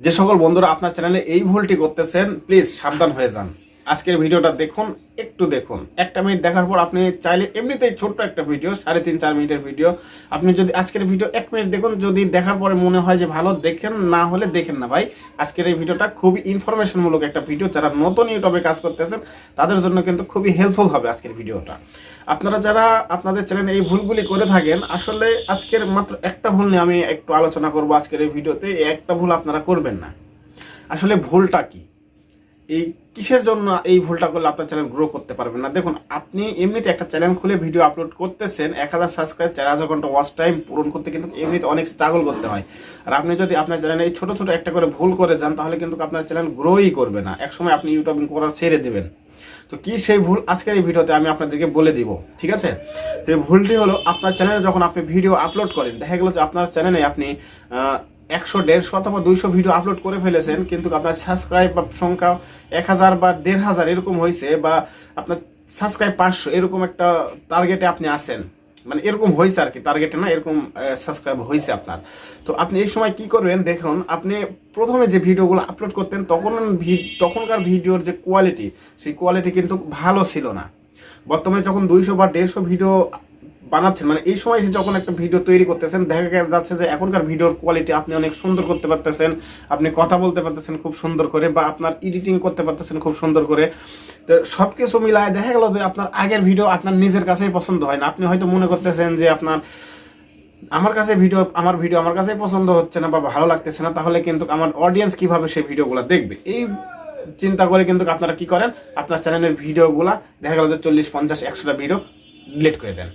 যে সকল বন্ধুরা আপনার চ্যানেলে এই ভুলটি করতেছেন প্লিজ সাবধান হয়ে যান। আজকের ভিডিওটা দেখুন, একটু দেখুন। 1 মিনিট দেখার পর আপনি চাইলে এমনিতেই ছোট্ট একটা ভিডিও 3.5-4 মিনিটের ভিডিও আপনি যদি আজকের ভিডিও 1 মিনিট দেখুন, যদি দেখার পরে মনে হয় যে ভালো, দেখেন, না হলে দেখেন না ভাই। আজকের এই ভিডিওটা খুবই ইনফরমেশনমূলক একটা ভিডিও। যারা নতুন ইউটিউবে কাজ করতেছেন তাদের জন্য কিন্তু খুবই হেল্পফুল হবে আজকের ভিডিওটা। আপনারা যারা আপনাদের চ্যানেলে এই ভুলগুলি করে থাকেন, আসলে আজকের মাত্র একটা ভুল নিয়ে আমি একটু আলোচনা করব আজকের এই ভিডিওতে। এই একটা ভুল আপনারা করবেন না। আসলে ভুলটা কি, এই কিসের জন্য এই ভুলটা করলে আপনার চ্যানেল গ্রো করতে পারবেন না? দেখুন, আপনি এমনিতে একটা চ্যানেল খুলে ভিডিও আপলোড করতেছেন, 1000 সাবস্ক্রাইব, 4000 ঘন্টা ওয়াচ টাইম পূরণ করতে কিন্তু এমনিতে অনেক স্ট্রাগল করতে হয়। আর আপনি যদি আপনার চ্যানেলে এই ছোট ছোট একটা করে ভুল করে যান, তাহলে কিন্তু আপনার চ্যানেল গ্রোই করবে না। একসময় আপনি ইউটিউবিং করা ছেড়ে দেবেন। তো কি সেই ভুল আজকের এই ভিডিওতে আমি আপনাদেরকে বলে দিব, ঠিক আছে? তো এই ভুলটি হলো, আপনার চ্যানেলে যখন আপনি ভিডিও আপলোড করেন, দেখা গেল যে আপনার চ্যানেলে আপনি 100, 150 অথবা 200 ভিডিও আপলোড করে ফেলেছেন, কিন্তু আপনার সাবস্ক্রাইব সংখ্যা 1000 বা 1500 এরকম হয়েছে, বা আপনার সাবস্ক্রাইব 500 এরকম একটা টার্গেটে আপনি আসেন, মানে এরকম হয়েছে আর কি, টার্গেটে না, এরকম সাবস্ক্রাইব হয়েছে আপনার। তো আপনি এই সময় কি করবেন, দেখুন, আপনি প্রথমে যে ভিডিওগুলো আপলোড করতেন তখনকার ভিডিওর যে কোয়ালিটি, সেই কোয়ালিটি কিন্তু ভালো ছিল না। বর্তমানে যখন 200 বা 150 ভিডিও বানাচ্ছেন, মানে এই সময় যখন একটা ভিডিও তৈরি করতেছেন, দেখা যাচ্ছে যে এখনকার ভিডিওর কোয়ালিটি আপনি অনেক সুন্দর করতে পারতেছেন, আপনি কথা বলতে পারতেছেন খুব সুন্দর করে, বা আপনার এডিটিং করতে পারতেছেন খুব সুন্দর করে। তো সবকিছু মিলায় দেখা গেল যে আপনার আগের ভিডিও আপনার নিজের কাছেই পছন্দ হয় না। আপনি হয়তো মনে করতেছেন যে আমার ভিডিও আমার কাছেই পছন্দ হচ্ছে না বা ভালো লাগতেছে না, তাহলে কিন্তু আমার অডিয়েন্স কিভাবে সেই ভিডিওগুলো দেখবে, এই চিন্তা করে কিন্তু আপনারা কি করেন, আপনার চ্যানেলের ভিডিওগুলা দেখা গেল যে 40, 50, 100টা ভিডিও ডিলিট করে দেন।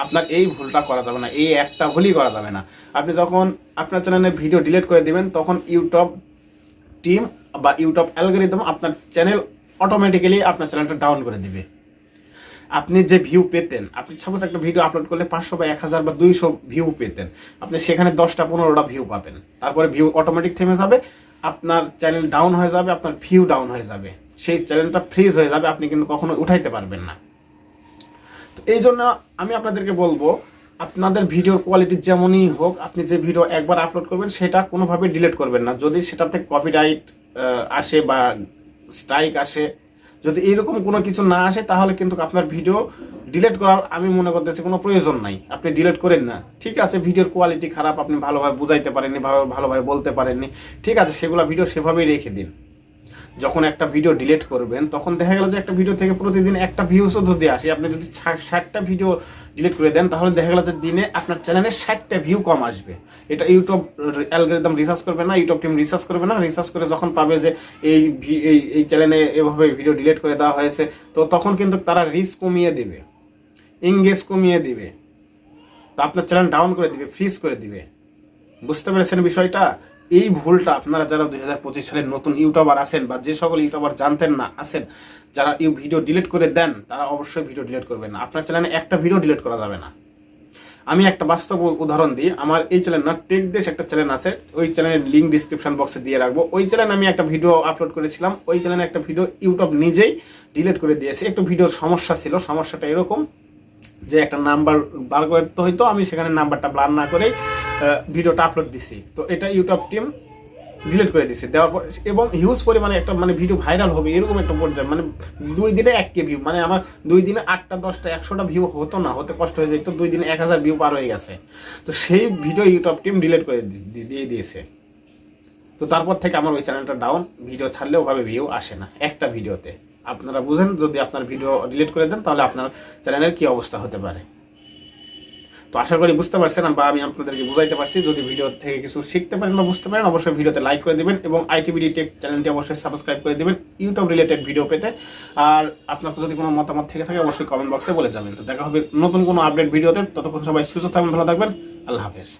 আপনার এই ভুলটা করা যাবে না, এই একটা ভুলই করা যাবে না। আপনি যখন আপনার চ্যানেলে ভিডিও ডিলিট করে দিবেন, তখন ইউটিউব টিম বা ইউটিউব অ্যালগরিদম আপনার চ্যানেল অটোমেটিক্যালি আপনার চ্যানেলটা ডাউন করে দিবে। আপনি যে ভিউ পেতেন, আপনি সাপোজ একটা ভিডিও আপলোড করলে 500 বা 1000 বা 200 ভিউ পেতেন, আপনি সেখানে 10টা 15টা ভিউ পাবেন। তারপরে ভিউ অটোমেটিক থেমে যাবে, আপনার চ্যানেল ডাউন হয়ে যাবে, আপনার ভিউ ডাউন হয়ে যাবে, সেই চ্যানেলটা ফ্রিজ হয়ে যাবে, আপনি কিন্তু কখনো উঠাইতে পারবেন না। তো এই জন্য আমি আপনাদেরকে বলবো, আপনাদের ভিডিওর কোয়ালিটি যেমনই হোক, আপনি যে ভিডিও একবার আপলোড করবেন সেটা কোনোভাবে ডিলিট করবেন না। যদি সেটাতে কপিরাইট আসে বা স্ট্রাইক আসে, যদি এইরকম কোনো কিছু না আসে, তাহলে কিন্তু আপনার ভিডিও ডিলিট করার আমি মনে করতেছি কোনো প্রয়োজন নাই। আপনি ডিলিট করেন না, ঠিক আছে? ভিডিওর কোয়ালিটি খারাপ, আপনি ভালোভাবে বুঝাইতে পারেননি, ভালোভাবে বলতে পারেননি, ঠিক আছে, সেগুলো ভিডিও সেভাবেই রেখে দিন। যখন একটা ভিডিও ডিলিট করবেন, তখন দেখা গেল যে একটা ভিডিও থেকে প্রতিদিন একটা ভিউসও যদি আসে, আপনি যদি 60টা ভিডিও ডিলিট করে দেন, তাহলে দেখা গেল যে দিনে আপনার চ্যানেলে 60টা ভিউ কম আসবে। এটা ইউটিউব অ্যালগরিদম রিসার্চ করবে না, ইউটিউব টিম রিসার্চ করবে না। রিসার্চ করে যখন পাবে যে এই এই চ্যানেলে এভাবে ভিডিও ডিলিট করে দেওয়া হয়েছে, তো তখন কিন্তু তারা রিচ কমিয়ে দিবে, এঙ্গেজ কমিয়ে দিবে, তো আপনার চ্যানেল ডাউন করে দিবে, ফ্রিজ করে দিবে। বুঝতে পেরেছেন বিষয়টা? এই ভুলটা আপনারা যারা 2025 সালের নতুন ইউটিউবার আছেন, বা যে সকল ইউটিউবার জানতেন না আছেন, যারা ভিডিও ডিলিট করে দেন, তারা অবশ্যই ভিডিও ডিলিট করবেন না। আপনার চ্যানেলে একটা ভিডিও ডিলিট করা যাবে না। আমি একটা বাস্তব উদাহরণ দিই। আমার এই চ্যানেল না, টেক দেশ একটা চ্যানেল আছে, ওই চ্যানেলের লিঙ্ক ডিসক্রিপশন বক্সে দিয়ে রাখবো। ওই চ্যানেলে আমি একটা ভিডিও আপলোড করেছিলাম, ওই চ্যানেলে একটা ভিডিও ইউটিউব নিজেই ডিলিট করে দিয়েছে। একটু ভিডিওর সমস্যা ছিল, সমস্যাটা এরকম যে একটা নাম্বার বার করতে হইতো, আমি সেখানে নাম্বারটা ব্লার না করেই ভিডিওটা আপলোড দিছি। তো এটা ইউটিউব টিম ডিলিট করে দিছে, দেওয়ার পর এবং হিউজ পরিমাণে একটা মানে ভিডিও ভাইরাল হবে এরকম একটা পর্যায়ে, মানে 2 দিনে 1K ভিউ, মানে আমার 2 দিনে 8টা 10টা 100টা ভিউ হতো না, হতে কষ্ট হয়ে যেত, 2 দিনে 1000 ভিউ পার হয়ে গেছে। তো সেই ভিডিও ইউটিউব টিম ডিলিট করে দিয়ে দিয়েছে। তো তারপর থেকে আমার ওই চ্যানেলটা ডাউন, ভিডিও ছাড়লে ওভাবে ভিউ আসে না একটা ভিডিওতে। আপনারা বুঝেন, যদি আপনার ভিডিও ডিলিট করে দেন, তাহলে আপনার চ্যানেলের কি অবস্থা হতে পারে। তো আশা করি বুঝতে পারছেন, বা আমি আপনাদেরকে বুঝাইতে পারছি। যদি ভিডিও থেকে কিছু শিখতে পারেন বা বুঝতে পারেন, অবশ্যই ভিডিওতে লাইক করে দিবেন, এবং আইটিভিডি টেক চ্যানেলটি অবশ্যই সাবস্ক্রাইব করে দিবেন ইউটিউব রিলেটেড ভিডিও পেতে। আর আপনার যদি কোনো মতামত থেকে থাকে, অবশ্যই কমেন্ট বক্সে বলে যাবেন। তো দেখা হবে নতুন কোনো আপডেট ভিডিওতে। ততক্ষণ সবাই সুস্থ থাকবেন, ভালো থাকবেন। আল্লাহ হাফেজ।